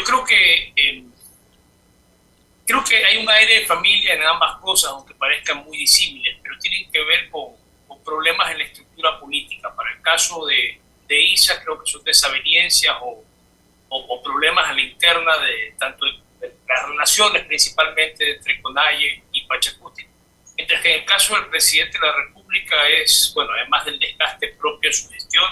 creo que hay un aire de familia en ambas cosas, aunque parezcan muy disímiles, pero tienen que ver con problemas en la estructura política. Para el caso de ISA, creo que son desavenencias o problemas a la interna de tanto de las relaciones, principalmente entre CONAIE y Pachacuti. Mientras que en el caso del presidente de la República es, bueno, además del desgaste propio de su gestión,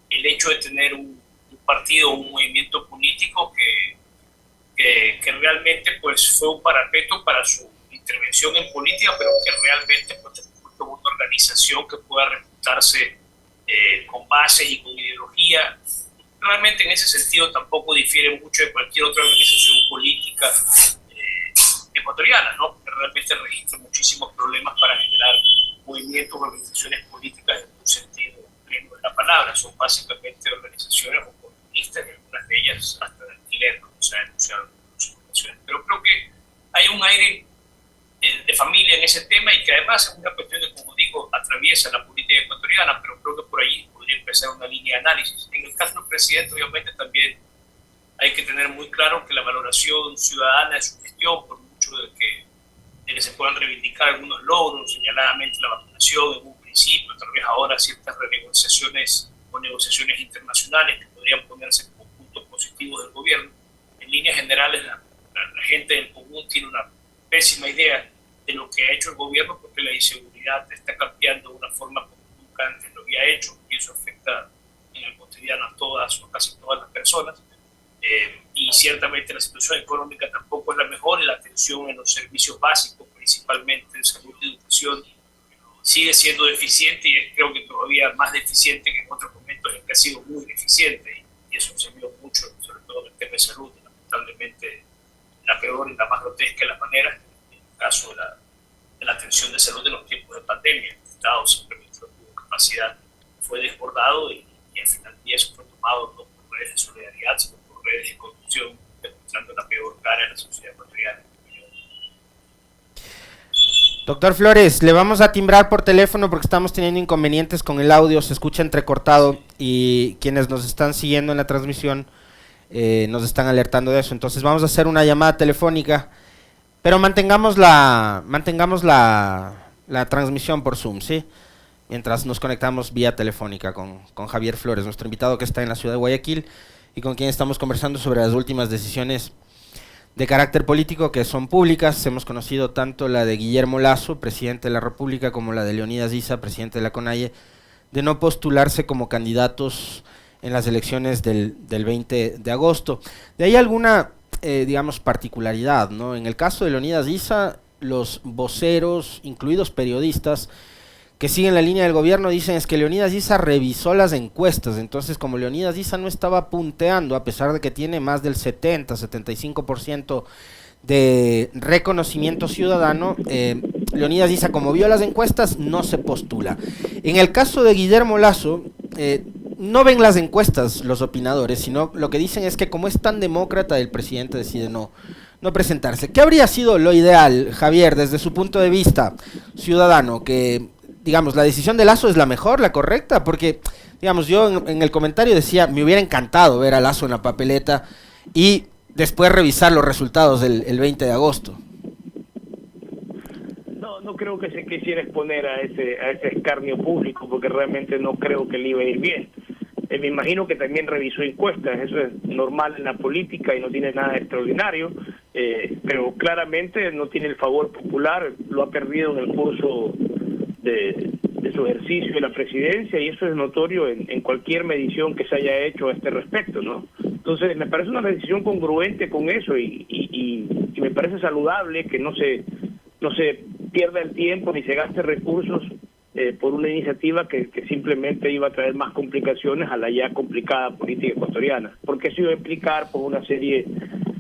el hecho de tener un partido, un movimiento político que realmente pues, fue un parapeto para su intervención en política, pero que realmente pues, una organización que pueda reputarse con bases y con ideología. Realmente en ese sentido tampoco difiere mucho de cualquier otra organización política ecuatoriana, ¿no? Que realmente registra muchísimos problemas para generar movimientos o organizaciones políticas en un sentido pleno de la palabra. Son básicamente organizaciones oportunistas y algunas de ellas hasta de alquiler, como se ha denunciado en muchas ocasiones. Pero creo que hay un aire de familia en ese tema y que además es una cuestión que, como digo, atraviesa la política ecuatoriana, pero creo que por ahí podría empezar una línea de análisis. En el caso del presidente, obviamente, también hay que tener muy claro que la valoración ciudadana de su gestión, por mucho de que se puedan reivindicar algunos logros, señaladamente la vacunación en un principio, tal vez ahora ciertas renegociaciones o negociaciones internacionales que podrían ponerse como puntos positivos del gobierno, en líneas generales la gente del común tiene una pésima idea de lo que ha hecho el gobierno, porque la inseguridad está cambiando de una forma como nunca antes lo había hecho, y eso afecta en el cotidiano a todas o casi todas las personas. Y ciertamente la situación económica tampoco es la mejor, y la atención en los servicios básicos, principalmente en salud y educación, sigue siendo deficiente, y creo que todavía más deficiente que en otros momentos en que ha sido muy deficiente, y eso se vio mucho, sobre todo en el tema de salud, lamentablemente la peor y la más grotesca de las maneras, en el caso de la atención de salud en los tiempos de pandemia. El Estado simplemente no tuvo capacidad, fue desbordado, y al final y eso fue tomado no por redes de solidaridad, sino por redes de corrupción, demostrando la peor cara de la sociedad ecuatoriana. Doctor Flores, le vamos a timbrar por teléfono porque estamos teniendo inconvenientes con el audio, se escucha entrecortado y quienes nos están siguiendo en la transmisión nos están alertando de eso. Entonces vamos a hacer una llamada telefónica, pero mantengamos la transmisión por Zoom, ¿sí? Mientras nos conectamos vía telefónica con Javier Flores, nuestro invitado que está en la ciudad de Guayaquil y con quien estamos conversando sobre las últimas decisiones de carácter político que son públicas. Hemos conocido tanto la de Guillermo Lasso, presidente de la República, como la de Leonidas Issa, presidente de la CONAIE, de no postularse como candidatos en las elecciones del 20 de agosto. De ahí alguna, digamos, particularidad, ¿no? En el caso de Leonidas Issa, los voceros, incluidos periodistas, que siguen la línea del gobierno, dicen es que Leonidas Issa revisó las encuestas. Entonces, como Leonidas Issa no estaba punteando, a pesar de que tiene más del 70-75% de reconocimiento ciudadano, Leonidas Issa, como vio las encuestas, no se postula. En el caso de Guillermo Lasso, no ven las encuestas los opinadores, sino lo que dicen es que como es tan demócrata, el presidente decide no presentarse. ¿Qué habría sido lo ideal, Javier, desde su punto de vista ciudadano? Que, digamos, la decisión de Lasso es la mejor, la correcta, porque, digamos, yo en el comentario decía, me hubiera encantado ver a Lasso en la papeleta y después revisar los resultados el 20 de agosto. No creo que se quisiera exponer a ese escarnio público, porque realmente no creo que le iba a ir bien. Me imagino que también revisó encuestas, eso es normal en la política y no tiene nada de extraordinario, pero claramente no tiene el favor popular, lo ha perdido en el curso de su ejercicio de la presidencia, y eso es notorio en cualquier medición que se haya hecho a este respecto, ¿no? Entonces me parece una decisión congruente con eso, y me parece saludable que no se pierda el tiempo ni se gaste recursos por una iniciativa que simplemente iba a traer más complicaciones a la ya complicada política ecuatoriana, porque eso iba a implicar por una serie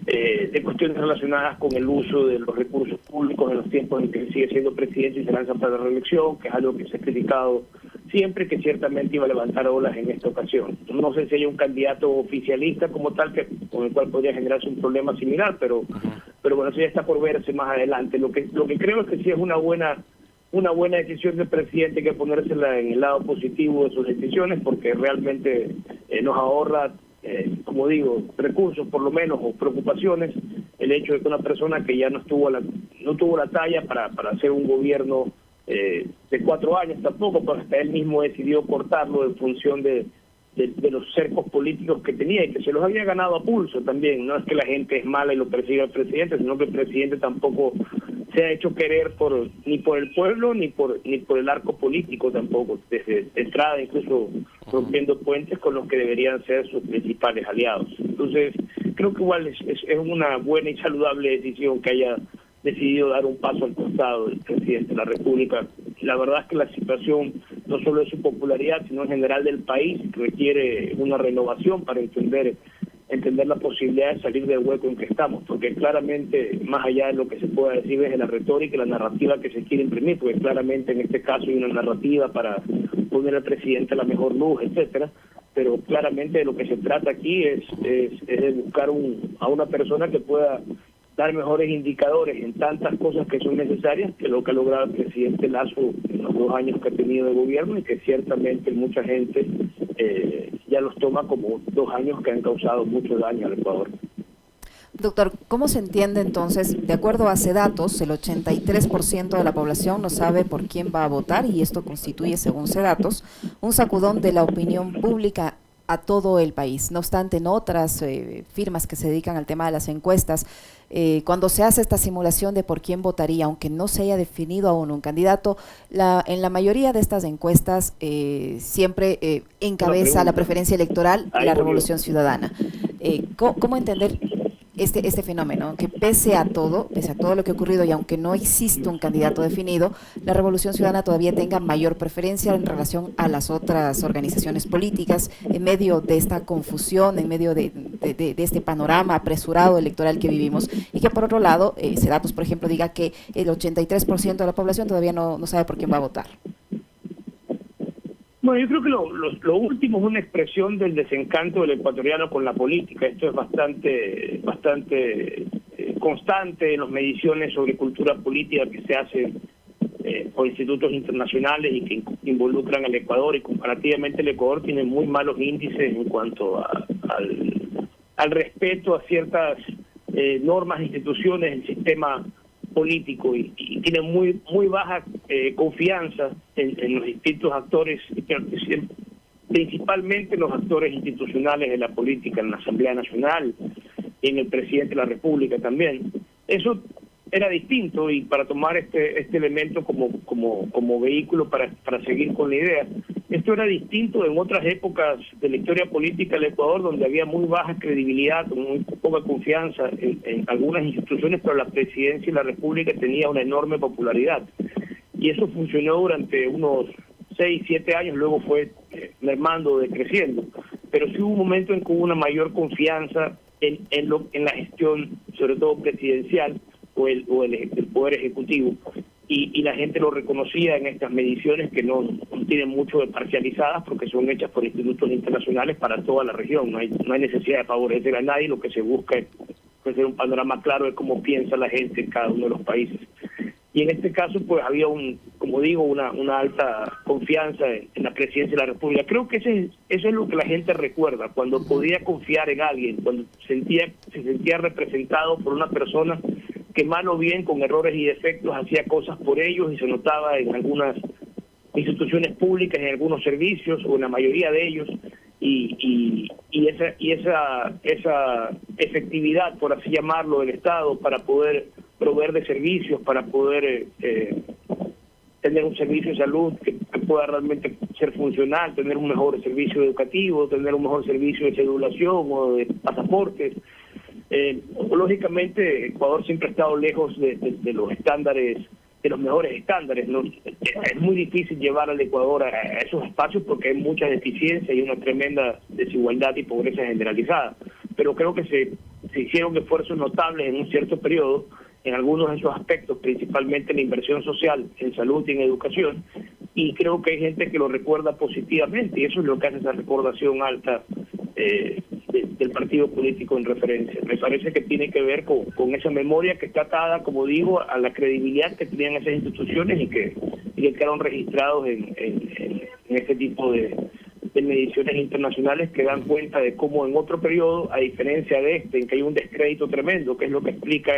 de cuestiones relacionadas con el uso de los recursos públicos en los tiempos en que sigue siendo presidente y se lanza para la reelección, que es algo que se ha criticado siempre, que ciertamente iba a levantar olas en esta ocasión. No sé si hay un candidato oficialista como tal con el cual podría generarse un problema similar, pero bueno, eso ya está por verse más adelante. Lo que creo es que sí es una buena decisión del presidente, que ponérsela en el lado positivo de sus decisiones, porque realmente nos ahorra como digo, recursos por lo menos o preocupaciones, el hecho de que una persona que ya no tuvo la talla para hacer un gobierno de 4 años tampoco, porque hasta él mismo decidió cortarlo en función de los cercos políticos que tenía y que se los había ganado a pulso también. No es que la gente es mala y lo persiga al presidente, sino que el presidente tampoco se ha hecho querer ni por el pueblo ni por el arco político tampoco, desde entrada incluso rompiendo puentes con los que deberían ser sus principales aliados. Entonces creo que igual es una buena y saludable decisión que haya decidido dar un paso al costado del presidente de la República. La verdad es que la situación, no solo de su popularidad, sino en general del país, requiere una renovación para entender la posibilidad de salir del hueco en que estamos, porque claramente, más allá de lo que se pueda decir desde la retórica y la narrativa que se quiere imprimir, porque claramente en este caso hay una narrativa para poner al presidente a la mejor luz, etcétera, pero claramente de lo que se trata aquí es de buscar a una persona que pueda dar mejores indicadores en tantas cosas que son necesarias, que lo que ha logrado el presidente Lasso en los 2 años que ha tenido de gobierno, y que ciertamente mucha gente ya los toma como 2 años que han causado mucho daño al Ecuador. Doctor, ¿cómo se entiende entonces? De acuerdo a CEDATOS, el 83% de la población no sabe por quién va a votar, y esto constituye, según CEDATOS, un sacudón de la opinión pública a todo el país. No obstante, en otras firmas que se dedican al tema de las encuestas, cuando se hace esta simulación de por quién votaría, aunque no se haya definido aún un candidato, en la mayoría de estas encuestas siempre encabeza la preferencia electoral la Revolución Ciudadana. ¿Cómo entender este fenómeno? Que pese a todo lo que ha ocurrido, y aunque no existe un candidato definido, la Revolución Ciudadana todavía tenga mayor preferencia en relación a las otras organizaciones políticas, en medio de esta confusión, en medio de este panorama apresurado electoral que vivimos, y que por otro lado, CEDATOS, por ejemplo, diga que el 83% de la población todavía no sabe por quién va a votar. Bueno, yo creo que lo último es una expresión del desencanto del ecuatoriano con la política. Esto es bastante constante en las mediciones sobre cultura política que se hacen por institutos internacionales y que involucran al Ecuador, y comparativamente el Ecuador tiene muy malos índices en cuanto al respeto a ciertas normas e instituciones del sistema político, y tiene muy baja confianza en los distintos actores, principalmente los actores institucionales de la política, en la Asamblea Nacional y en el presidente de la República también. Eso era distinto, y para tomar este elemento como vehículo para seguir con la idea, esto era distinto en otras épocas de la historia política del Ecuador, donde había muy baja credibilidad, muy poca confianza en algunas instituciones, pero la presidencia y la República tenía una enorme popularidad. Y eso funcionó durante unos 6, 7 años, luego fue mermando, decreciendo. Pero sí hubo un momento en que hubo una mayor confianza en la gestión, sobre todo presidencial, o el Poder Ejecutivo, y la gente lo reconocía en estas mediciones, que no tienen mucho de parcializadas, porque son hechas por institutos internacionales para toda la región. No hay necesidad de favorecer a nadie, lo que se busca es hacer un panorama claro de cómo piensa la gente en cada uno de los países. Y en este caso, pues había una alta confianza en la presidencia de la República. Creo que eso es lo que la gente recuerda, cuando podía confiar en alguien, cuando se sentía representado por una persona que mal o bien, con errores y defectos, hacía cosas por ellos, y se notaba en algunas instituciones públicas, en algunos servicios, o en la mayoría de ellos, y esa efectividad, por así llamarlo, del Estado para poder proveer de servicios, para poder tener un servicio de salud que pueda realmente ser funcional, tener un mejor servicio educativo, tener un mejor servicio de cedulación o de pasaportes. Lógicamente, Ecuador siempre ha estado lejos de los estándares, de los mejores estándares, ¿no? Es muy difícil llevar al Ecuador a esos espacios porque hay mucha deficiencia y una tremenda desigualdad y pobreza generalizada. Pero creo que se hicieron esfuerzos notables en un cierto periodo en algunos de esos aspectos, principalmente en la inversión social, en salud y en educación, y creo que hay gente que lo recuerda positivamente, y eso es lo que hace esa recordación alta del partido político en referencia. Me parece que tiene que ver con esa memoria que está atada, como digo, a la credibilidad que tenían esas instituciones y que quedaron registrados en este tipo de mediciones internacionales que dan cuenta de cómo en otro periodo, a diferencia de en que hay un descrédito tremendo, que es lo que explica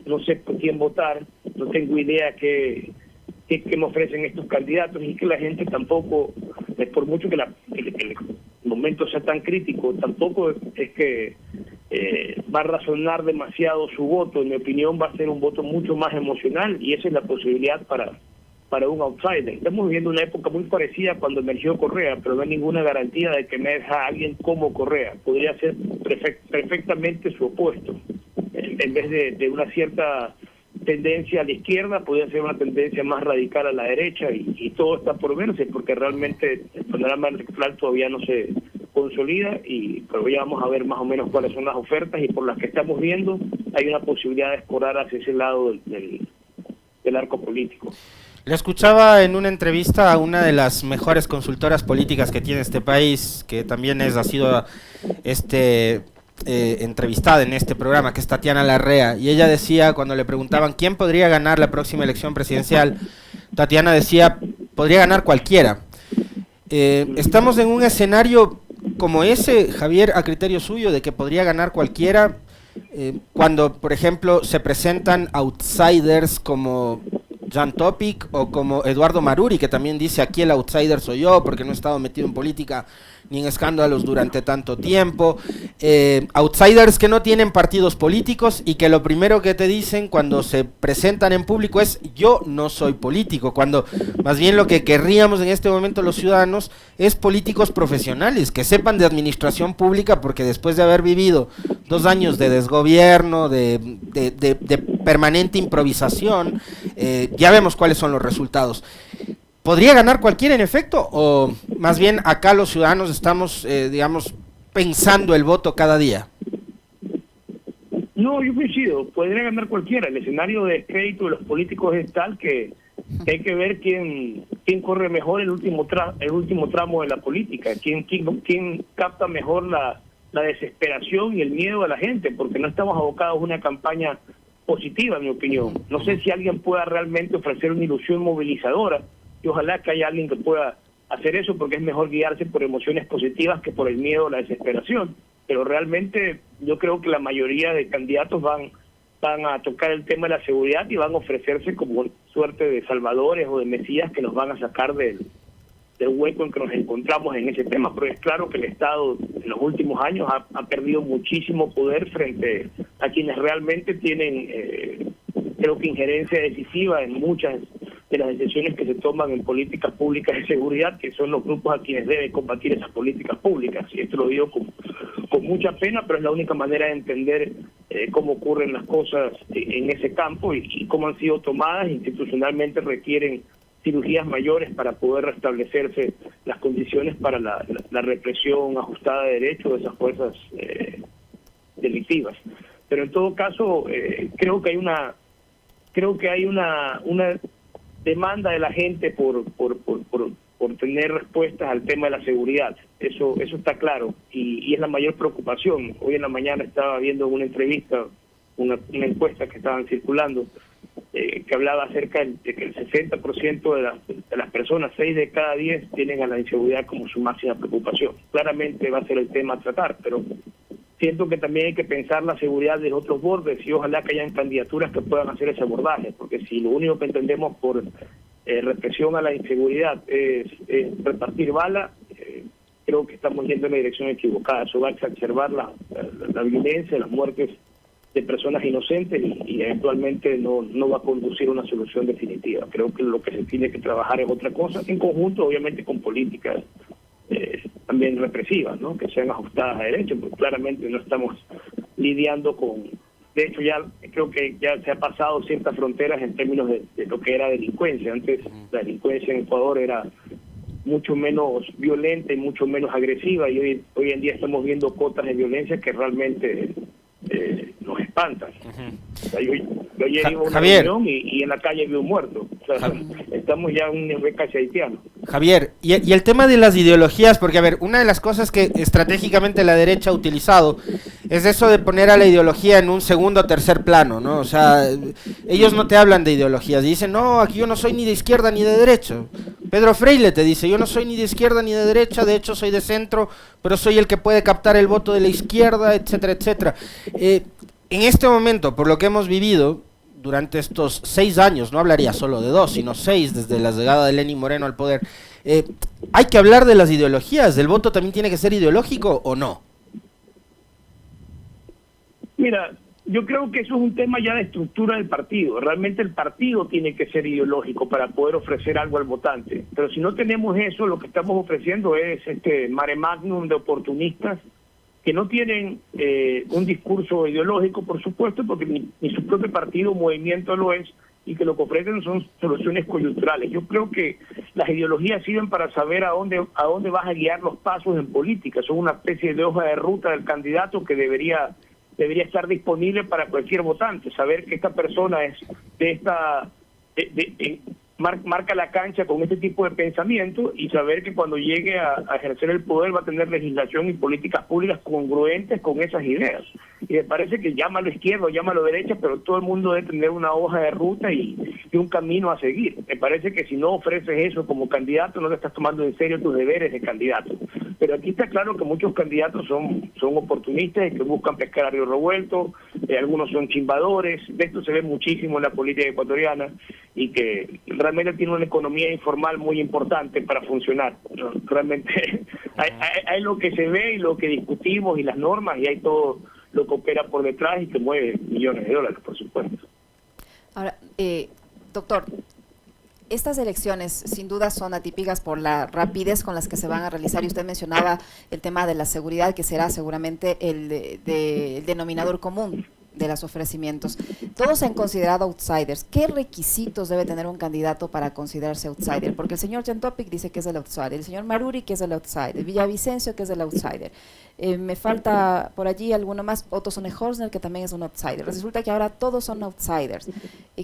no sé por quién votar, no tengo idea qué me ofrecen estos candidatos, y que la gente tampoco, por mucho que el momento sea tan crítico, tampoco es que va a razonar demasiado su voto. En mi opinión va a ser un voto mucho más emocional, y esa es la posibilidad para un outsider. Estamos viviendo una época muy parecida cuando emergió Correa, pero no hay ninguna garantía de que emerja alguien como Correa. Podría ser perfectamente su opuesto. En vez de una cierta tendencia a la izquierda, podría ser una tendencia más radical a la derecha, y todo está por verse, porque realmente el panorama electoral todavía no se consolida, pero ya vamos a ver más o menos cuáles son las ofertas, y por las que estamos viendo hay una posibilidad de escorar hacia ese lado del arco político. Le escuchaba en una entrevista a una de las mejores consultoras políticas que tiene este país, que también ha sido entrevistada en este programa, que es Tatiana Larrea, y ella decía, cuando le preguntaban quién podría ganar la próxima elección presidencial, Tatiana decía, podría ganar cualquiera. Estamos en un escenario como ese, Javier, a criterio suyo, de que podría ganar cualquiera, cuando, por ejemplo, se presentan outsiders como Jan Topic o como Eduardo Maruri, que también dice, aquí el outsider soy yo porque no he estado metido en política ni en escándalos durante tanto tiempo, outsiders que no tienen partidos políticos y que lo primero que te dicen cuando se presentan en público es yo no soy político, cuando más bien lo que querríamos en este momento los ciudadanos es políticos profesionales, que sepan de administración pública, porque después de haber vivido 2 años de desgobierno, de permanente improvisación, ya vemos cuáles son los resultados. ¿Podría ganar cualquiera en efecto? ¿O más bien acá los ciudadanos estamos, pensando el voto cada día? No, yo coincido, podría ganar cualquiera. El escenario de descrédito de los políticos es tal que hay que ver quién corre mejor el último tramo de la política, quién capta mejor la desesperación y el miedo de la gente, porque no estamos abocados a una campaña positiva, en mi opinión. No sé si alguien pueda realmente ofrecer una ilusión movilizadora, y ojalá que haya alguien que pueda hacer eso, porque es mejor guiarse por emociones positivas que por el miedo o la desesperación. Pero realmente yo creo que la mayoría de candidatos van a tocar el tema de la seguridad y van a ofrecerse como suerte de salvadores o de mesías que nos van a sacar del hueco en que nos encontramos en ese tema. Pero es claro que el Estado en los últimos años ha perdido muchísimo poder frente a quienes realmente tienen, creo que, injerencia decisiva en muchas de las decisiones que se toman en políticas públicas de seguridad, que son los grupos a quienes deben combatir esas políticas públicas. Y esto lo digo con mucha pena, pero es la única manera de entender cómo ocurren las cosas en ese campo y cómo han sido tomadas institucionalmente. Requieren cirugías mayores para poder restablecerse las condiciones para la represión ajustada de derechos de esas fuerzas delictivas. Pero en todo caso, creo que hay una demanda de la gente por tener respuestas al tema de la seguridad. Eso está claro, y es la mayor preocupación. Hoy en la mañana estaba viendo una entrevista, una encuesta que estaban circulando, que hablaba acerca de que el 60% de las personas, 6 de cada 10, tienen a la inseguridad como su máxima preocupación. Claramente va a ser el tema a tratar, pero siento que también hay que pensar la seguridad de otros bordes, y ojalá que hayan candidaturas que puedan hacer ese abordaje, porque si lo único que entendemos por represión a la inseguridad es repartir bala, creo que estamos yendo en la dirección equivocada. Eso va a exacerbar la violencia, las muertes de personas inocentes, y eventualmente no va a conducir a una solución definitiva. Creo que lo que se tiene que trabajar es otra cosa, en conjunto obviamente con políticas también represivas, ¿no?, que sean ajustadas a derechos, porque claramente no estamos lidiando con... De hecho, ya creo que ya se ha pasado ciertas fronteras en términos de lo que era delincuencia. Antes la delincuencia en Ecuador era mucho menos violenta y mucho menos agresiva, y hoy en día estamos viendo cotas de violencia que realmente nos espantan. O sea, yo ayer iba a una reunión y en la calle vi un muerto. O sea, estamos ya en un nivel casi haitiano. Javier, y el tema de las ideologías, porque a ver, una de las cosas que estratégicamente la derecha ha utilizado es eso de poner a la ideología en un segundo o tercer plano, ¿no? O sea, ellos no te hablan de ideologías, dicen, no, aquí yo no soy ni de izquierda ni de derecha. Pedro Freire te dice, yo no soy ni de izquierda ni de derecha, de hecho soy de centro, pero soy el que puede captar el voto de la izquierda, etcétera, etcétera. En este momento, por lo que hemos vivido durante estos 6 años, no hablaría solo de 2, sino 6, desde la llegada de Lenín Moreno al poder, hay que hablar de las ideologías, ¿el voto también tiene que ser ideológico o no? Mira, yo creo que eso es un tema ya de estructura del partido. Realmente el partido tiene que ser ideológico para poder ofrecer algo al votante. Pero si no tenemos eso, lo que estamos ofreciendo es este mare magnum de oportunistas que no tienen un discurso ideológico, por supuesto, porque ni su propio partido o movimiento lo es, y que lo que ofrecen son soluciones coyunturales. Yo creo que las ideologías sirven para saber a dónde vas a guiar los pasos en política. Son una especie de hoja de ruta del candidato que debería estar disponible para cualquier votante, saber que esta persona es de esta marca la cancha con este tipo de pensamiento, y saber que cuando llegue a ejercer el poder va a tener legislación y políticas públicas congruentes con esas ideas. Y me parece que llámalo izquierda o llámalo derecha, pero todo el mundo debe tener una hoja de ruta y un camino a seguir. Me parece que si no ofreces eso como candidato, no te estás tomando en serio tus deberes de candidato. Pero aquí está claro que muchos candidatos son oportunistas y que buscan pescar a río revuelto, algunos son chimbadores, de esto se ve muchísimo en la política ecuatoriana, y que realmente tiene una economía informal muy importante para funcionar, ¿no? Realmente hay lo que se ve y lo que discutimos y las normas, y hay todo lo que opera por detrás y que mueve millones de dólares, por supuesto. Ahora, doctor, estas elecciones sin duda son atípicas por la rapidez con las que se van a realizar, y usted mencionaba el tema de la seguridad, que será seguramente el denominador común de los ofrecimientos. Todos se han considerado outsiders. ¿Qué requisitos debe tener un candidato para considerarse outsider? Porque el señor Jan Topic dice que es el outsider, el señor Maruri que es el outsider, Villavicencio que es el outsider. Me falta por allí alguno más, Otto Sonnenhorstner, que también es un outsider. Resulta que ahora todos son outsiders.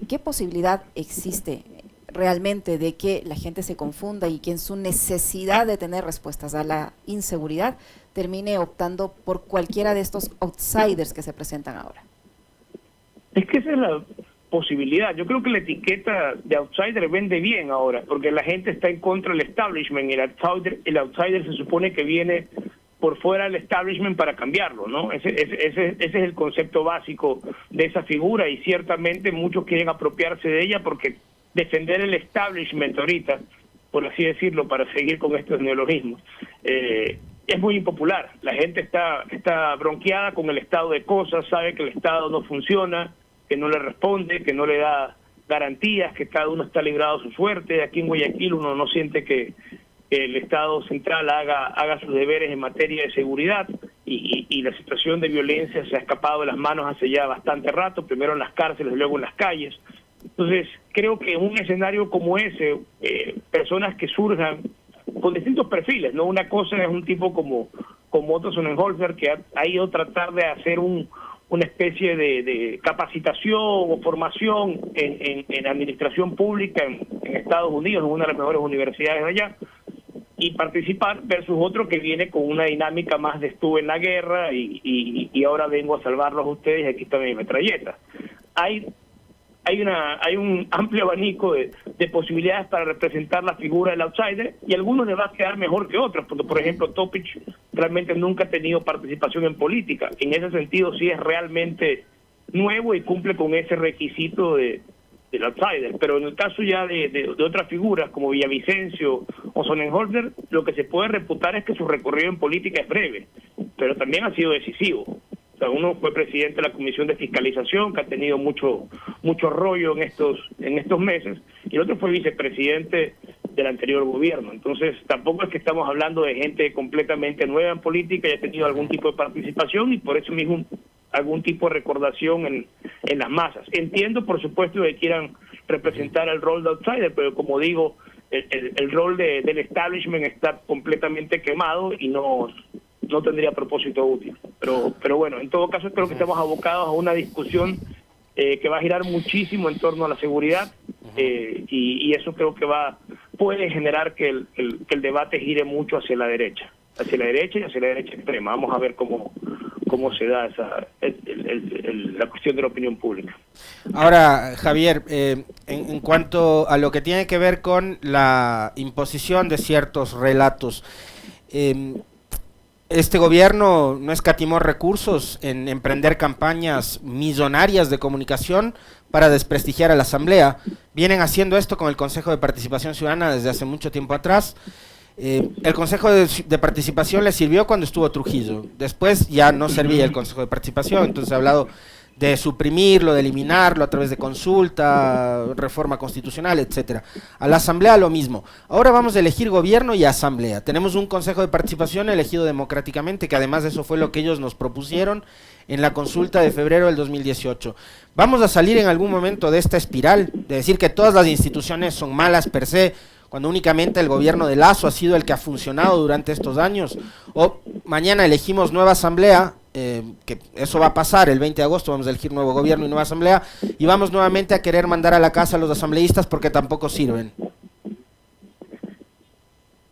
¿Qué posibilidad existe realmente de que la gente se confunda y que en su necesidad de tener respuestas a la inseguridad termine optando por cualquiera de estos outsiders que se presentan ahora? Es que esa es la posibilidad. Yo creo que la etiqueta de outsider vende bien ahora, porque la gente está en contra del establishment, y el outsider se supone que viene por fuera del establishment para cambiarlo, ¿no? Ese es el concepto básico de esa figura, y ciertamente muchos quieren apropiarse de ella porque defender el establishment ahorita, por así decirlo, para seguir con estos neologismos, es muy impopular. La gente está bronqueada con el estado de cosas, sabe que el Estado no funciona, que no le responde, que no le da garantías, que cada uno está librado a su suerte. Aquí en Guayaquil uno no siente que el Estado central haga sus deberes en materia de seguridad, y la situación de violencia se ha escapado de las manos hace ya bastante rato, primero en las cárceles, luego en las calles. Entonces, creo que en un escenario como ese, personas que surjan con distintos perfiles, ¿no? Una cosa es un tipo como Otto Sonnenhorstner, que ha ido a tratar de hacer una especie de capacitación o formación en administración pública en Estados Unidos, en una de las mejores universidades de allá, y participar, versus otro que viene con una dinámica más de estuve en la guerra y ahora vengo a salvarlos a ustedes y aquí está mi metralleta. Hay un amplio abanico de posibilidades para representar la figura del outsider, y a algunos les va a quedar mejor que otros, porque por ejemplo Topic realmente nunca ha tenido participación en política. En ese sentido sí es realmente nuevo y cumple con ese requisito del outsider, pero en el caso ya de otras figuras como Villavicencio o Sonnenhorstner, lo que se puede reputar es que su recorrido en política es breve, pero también ha sido decisivo. O sea, uno fue presidente de la Comisión de Fiscalización, que ha tenido mucho rollo en estos meses, y el otro fue vicepresidente del anterior gobierno. Entonces, tampoco es que estamos hablando de gente completamente nueva en política, y ha tenido algún tipo de participación, y por eso mismo algún tipo de recordación en las masas. Entiendo, por supuesto, que quieran representar el rol de outsider, pero como digo, el rol del establishment está completamente quemado y no tendría propósito útil. Pero bueno, en todo caso creo que estamos abocados a una discusión que va a girar muchísimo en torno a la seguridad, y eso creo que puede generar que el debate gire mucho hacia la derecha y hacia la derecha extrema. Vamos a ver cómo cómo se da la cuestión de la opinión pública. Ahora, Javier, en cuanto a lo que tiene que ver con la imposición de ciertos relatos, este gobierno no escatimó recursos en emprender campañas millonarias de comunicación para desprestigiar a la Asamblea. Vienen haciendo esto con el Consejo de Participación Ciudadana desde hace mucho tiempo atrás. El Consejo de Participación le sirvió cuando estuvo Trujillo. Después ya no servía el Consejo de Participación, entonces he hablado de suprimirlo, de eliminarlo a través de consulta, reforma constitucional, etcétera. A la Asamblea lo mismo. Ahora vamos a elegir gobierno y asamblea. Tenemos un Consejo de Participación elegido democráticamente, que además de eso fue lo que ellos nos propusieron en la consulta de febrero del 2018. Vamos a salir en algún momento de esta espiral, de decir que todas las instituciones son malas per se, cuando únicamente el gobierno de Lasso ha sido el que ha funcionado durante estos años, o mañana elegimos nueva asamblea, que eso va a pasar, el 20 de agosto vamos a elegir nuevo gobierno y nueva asamblea, y vamos nuevamente a querer mandar a la casa a los asambleístas porque tampoco sirven.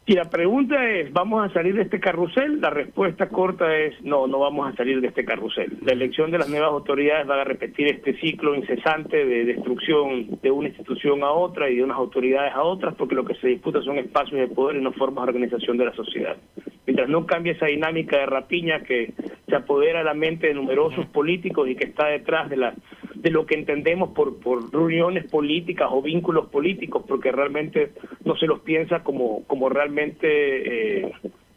Si la pregunta es, ¿vamos a salir de este carrusel? La respuesta corta es, no vamos a salir de este carrusel. La elección de las nuevas autoridades va a repetir este ciclo incesante de destrucción de una institución a otra y de unas autoridades a otras, porque lo que se disputa son espacios de poder y no formas de organización de la sociedad. Mientras no cambie esa dinámica de rapiña que se apodera la mente de numerosos políticos y que está detrás de lo que entendemos por reuniones políticas o vínculos políticos, porque realmente no se los piensa como realmente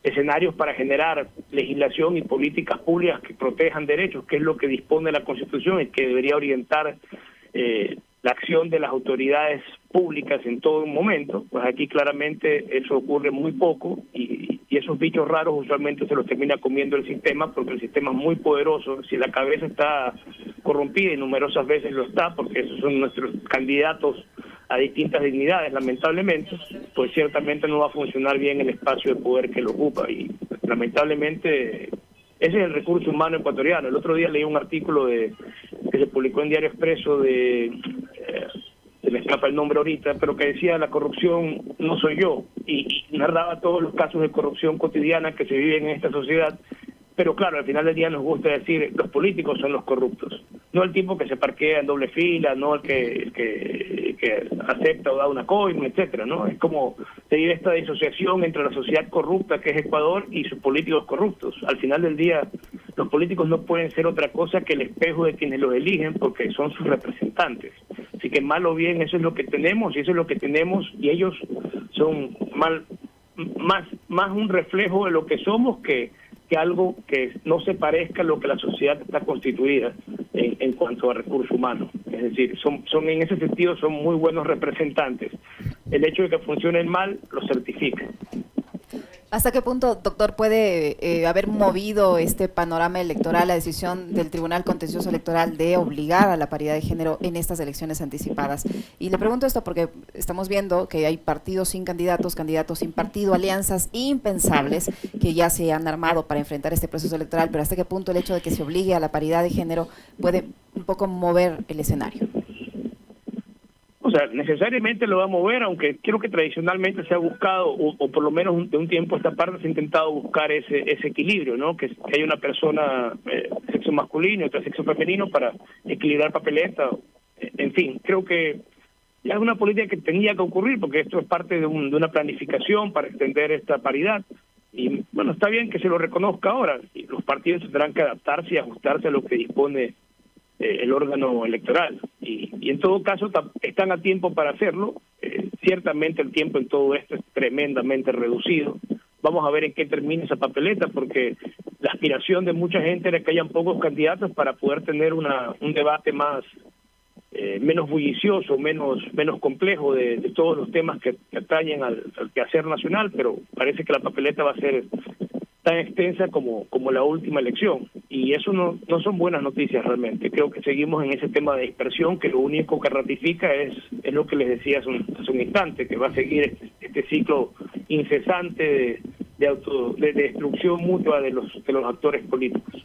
escenarios para generar legislación y políticas públicas que protejan derechos, que es lo que dispone la Constitución y que debería orientar la acción de las autoridades públicas en todo momento. Pues aquí claramente eso ocurre muy poco y esos bichos raros usualmente se los termina comiendo el sistema, porque el sistema es muy poderoso. Si la cabeza está corrompida, y numerosas veces lo está, porque esos son nuestros candidatos a distintas dignidades, lamentablemente, pues ciertamente no va a funcionar bien el espacio de poder que lo ocupa, y lamentablemente ese es el recurso humano ecuatoriano. El otro día leí un artículo que se publicó en Diario Expreso se me escapa el nombre ahorita, pero que decía: la corrupción no soy yo, y narraba todos los casos de corrupción cotidiana que se viven en esta sociedad. Pero claro, al final del día nos gusta decir los políticos son los corruptos, no el tipo que se parquea en doble fila, no el que acepta o da una coima, etcétera, ¿no? Es como seguir esta disociación entre la sociedad corrupta que es Ecuador y sus políticos corruptos. Al final del día, los políticos no pueden ser otra cosa que el espejo de quienes los eligen, porque son sus representantes. Así que mal o bien eso es lo que tenemos, y eso es lo que tenemos, y ellos son más un reflejo de lo que somos que algo que no se parezca a lo que la sociedad está constituida en cuanto a recursos humanos. Es decir, son en ese sentido son muy buenos representantes. El hecho de que funcionen mal lo certifica. ¿Hasta qué punto, doctor, puede haber movido este panorama electoral la decisión del Tribunal Contencioso Electoral de obligar a la paridad de género en estas elecciones anticipadas? Y le pregunto esto porque estamos viendo que hay partidos sin candidatos, candidatos sin partido, alianzas impensables que ya se han armado para enfrentar este proceso electoral, pero ¿hasta qué punto el hecho de que se obligue a la paridad de género puede un poco mover el escenario? O sea, necesariamente lo va a mover, aunque creo que tradicionalmente se ha buscado, o por lo menos de un tiempo a esta parte se ha intentado buscar ese equilibrio, ¿no? Que hay una persona sexo masculino y otra sexo femenino para equilibrar papeleta. En fin, creo que ya es una política que tenía que ocurrir, porque esto es parte de una planificación para extender esta paridad. Y bueno, está bien que se lo reconozca ahora. Y los partidos tendrán que adaptarse y ajustarse a lo que dispone el órgano electoral, y en todo caso están a tiempo para hacerlo. Ciertamente el tiempo en todo esto es tremendamente reducido. Vamos a ver en qué termina esa papeleta, porque la aspiración de mucha gente era que hayan pocos candidatos para poder tener un debate menos bullicioso, menos complejo de todos los temas que atañen al quehacer nacional, pero parece que la papeleta va a ser tan extensa como la última elección, y eso no son buenas noticias realmente. Creo que seguimos en ese tema de dispersión, que lo único que ratifica es lo que les decía hace un instante, que va a seguir este ciclo incesante de destrucción mutua de los actores políticos.